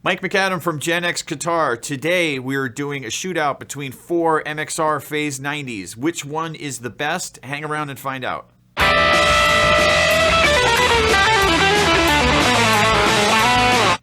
Mike McAdam from GenX Guitar. Today we're doing a shootout between 4 MXR Phase 90s. Which one is the best? Hang around and find out.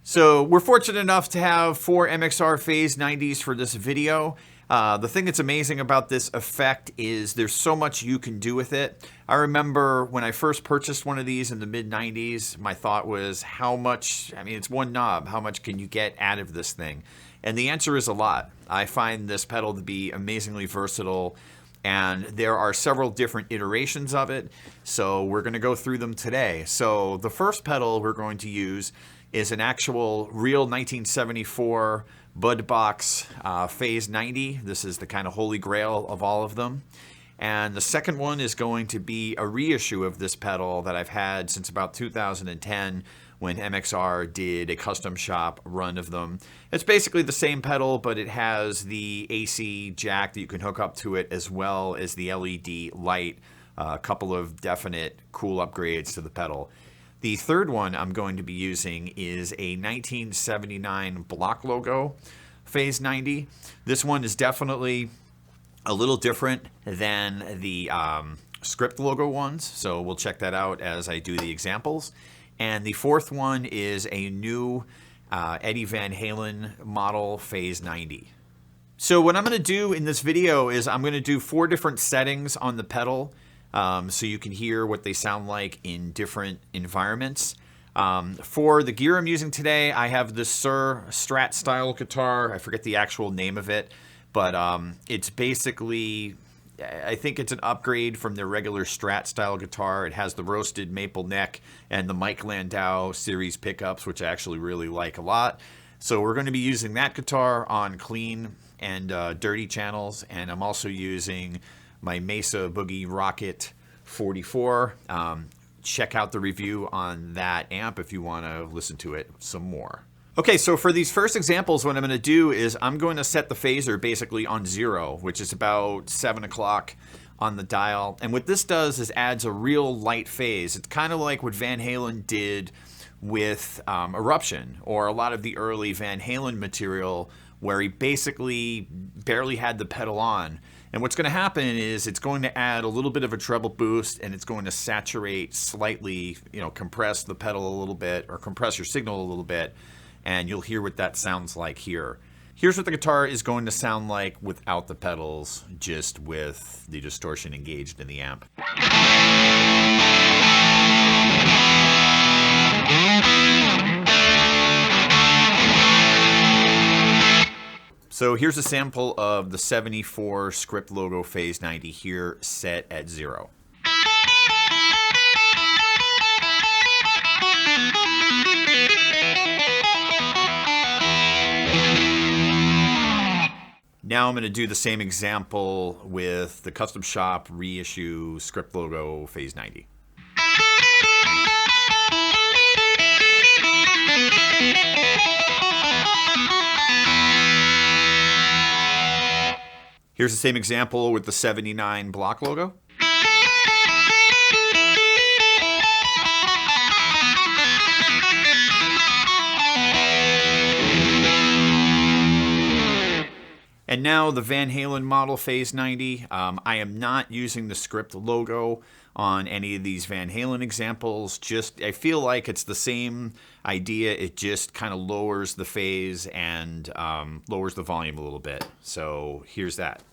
So we're fortunate enough to have 4 MXR Phase 90s for this video. The thing that's amazing about this effect is there's so much you can do with it. I remember when I first purchased one of these in the mid-90s, my thought was how much, it's one knob, how much can you get out of this thing? And the answer is a lot. I find this pedal to be amazingly versatile, and there are several different iterations of it, so we're going to go through them today. So the first pedal we're going to use is an actual real 1974 Budbox Phase 90. This is the kind of holy grail of all of them. And the second one is going to be a reissue of this pedal that I've had since about 2010 when MXR did a custom shop run of them. It's basically the same pedal, but it has the AC jack that you can hook up to it as well as the LED light, a couple of definite cool upgrades to the pedal. The third one I'm going to be using is a 1979 block logo Phase 90. This one is definitely a little different than the script logo ones, so we'll check that out as I do the examples. And the fourth one is a new Eddie Van Halen model Phase 90. So what I'm going to do in this video is I'm going to do 4 different settings on the pedal, so you can hear what they sound like in different environments. For the gear I'm using today, I have the Suhr Strat style guitar. I forget the actual name of it, but it's basically, I think it's an upgrade from their regular Strat style guitar. It has the roasted maple neck and the Mike Landau series pickups, which I actually really like a lot. So we're going to be using that guitar on clean and dirty channels, and I'm also using my Mesa Boogie Rocket 44. Check out the review on that amp if you want to listen to it some more. Okay, so for these first examples, what I'm going to do is I'm going to set the phaser basically on 0, which is about 7 o'clock on the dial. And what this does is adds a real light phase. It's kind of like what Van Halen did with Eruption, or a lot of the early Van Halen material, where he basically barely had the pedal on. And what's going to happen is it's going to add a little bit of a treble boost, and it's going to saturate slightly, compress the pedal a little bit, or compress your signal a little bit, and you'll hear what that sounds like here. Here's what the guitar is going to sound like without the pedals, just with the distortion engaged in the amp. So here's a sample of the 74 script logo Phase 90 here, set at 0. Now I'm going to do the same example with the custom shop reissue script logo Phase 90. Here's the same example with the 79 block logo. And now the Van Halen model Phase 90. I am not using the script logo on any of these Van Halen examples. I feel like it's the same idea. It just kind of lowers the phase and lowers the volume a little bit. So here's that.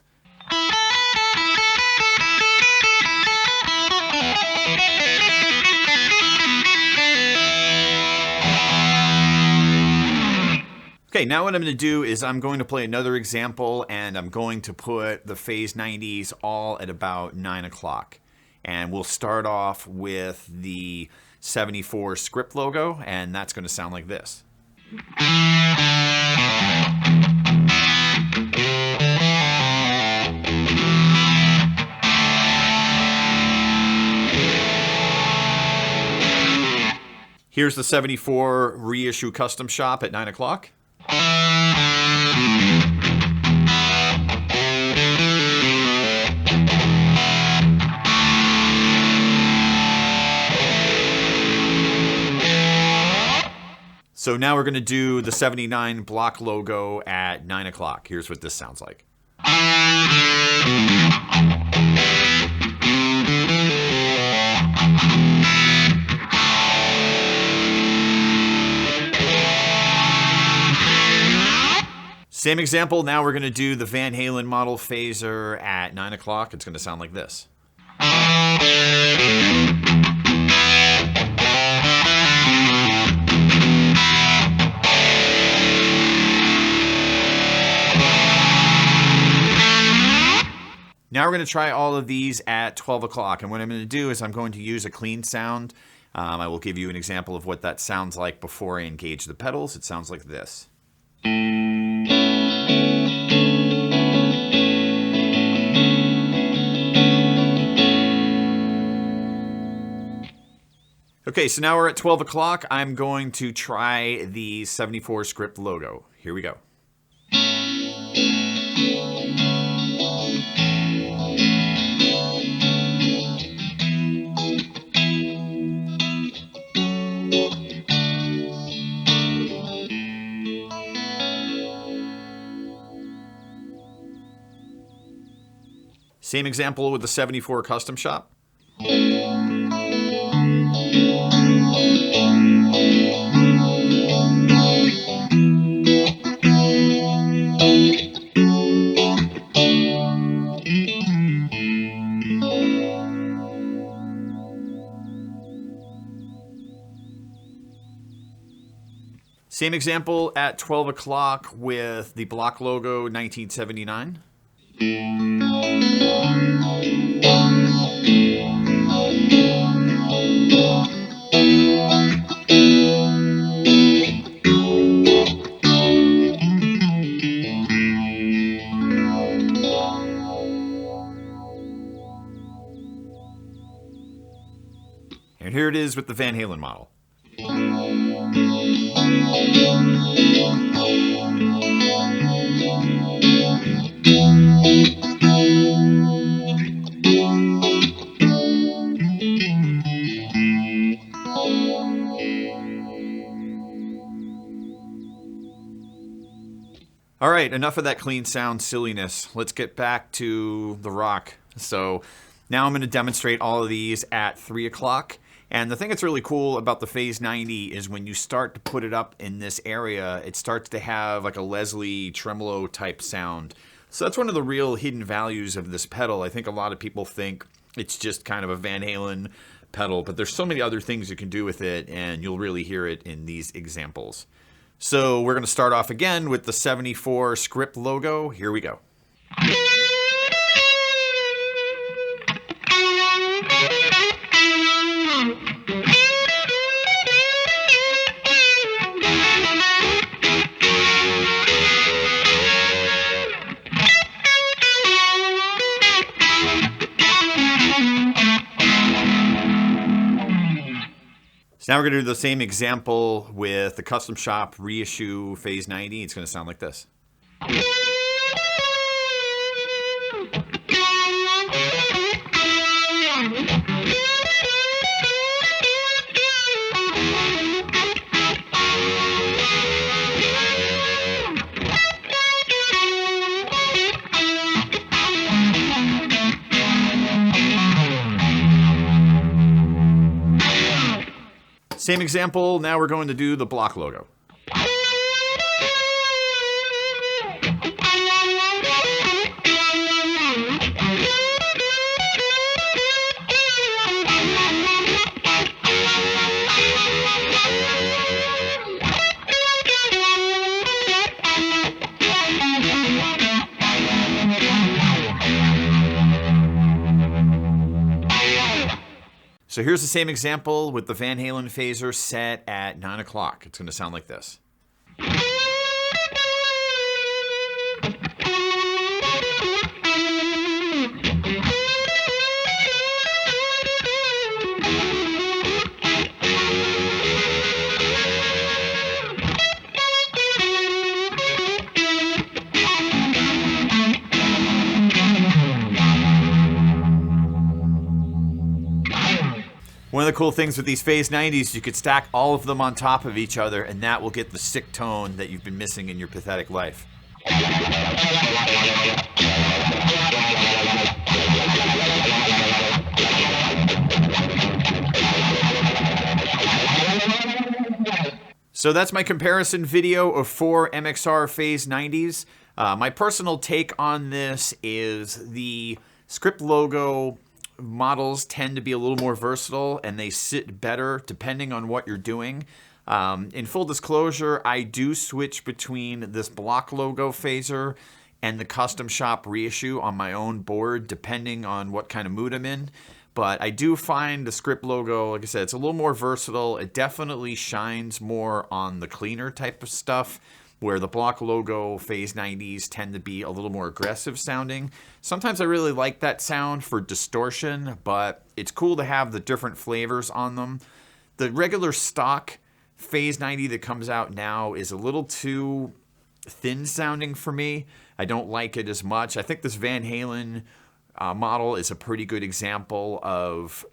Okay, now what I'm going to do is I'm going to play another example, and I'm going to put the Phase 90s all at about 9 o'clock. And we'll start off with the 74 script logo, and that's going to sound like this. Here's the 74 reissue custom shop at 9 o'clock. So now we're going to do the 79 block logo at 9 o'clock. Here's what this sounds like. Same example, now we're going to do the Van Halen model phaser at 9 o'clock. It's going to sound like this. Now we're going to try all of these at 12 o'clock. And what I'm going to do is I'm going to use a clean sound. I will give you an example of what that sounds like before I engage the pedals. It sounds like this. Okay, so now we're at 12 o'clock. I'm going to try the 74 script logo. Here we go. Same example with the 74 custom shop. Same example at 12 o'clock with the block logo 1979. And here it is with the Van Halen model. All right, enough of that clean sound silliness. Let's get back to the rock. So now I'm going to demonstrate all of these at 3 o'clock. And the thing that's really cool about the Phase 90 is when you start to put it up in this area, it starts to have like a Leslie tremolo type sound. So that's one of the real hidden values of this pedal. I think a lot of people think it's just kind of a Van Halen pedal, but there's so many other things you can do with it, and you'll really hear it in these examples. So we're going to start off again with the 74 script logo. Here we go. So now we're going to do the same example with the custom shop Reissue Phase 90. It's going to sound like this. Same example, now we're going to do the block logo. So here's the same example with the Van Halen phaser set at 9 o'clock. It's going to sound like this. One One of the cool things with these Phase 90s, you could stack all of them on top of each other, and that will get the sick tone that you've been missing in your pathetic life. So that's my comparison video of 4 MXR Phase 90s. My personal take on this is the script logo models tend to be a little more versatile and they sit better depending on what you're doing. In full disclosure, I do switch between this block logo phaser and the custom shop reissue on my own board depending on what kind of mood I'm in. But I do find the script logo, like I said, it's a little more versatile. It definitely shines more on the cleaner type of stuff, where the block logo Phase 90s tend to be a little more aggressive sounding. Sometimes I really like that sound for distortion, but it's cool to have the different flavors on them. The regular stock Phase 90 that comes out now is a little too thin sounding for me. I don't like it as much. I think this Van Halen model is a pretty good example of,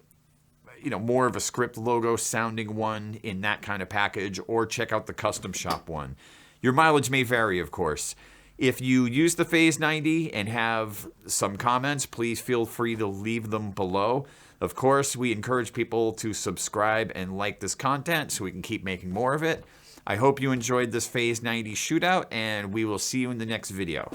you know, more of a script logo sounding one in that kind of package, or check out the custom shop one. Your mileage may vary, of course. If you use the Phase 90 and have some comments, please feel free to leave them below. Of course, we encourage people to subscribe and like this content so we can keep making more of it. I hope you enjoyed this Phase 90 shootout, and we will see you in the next video.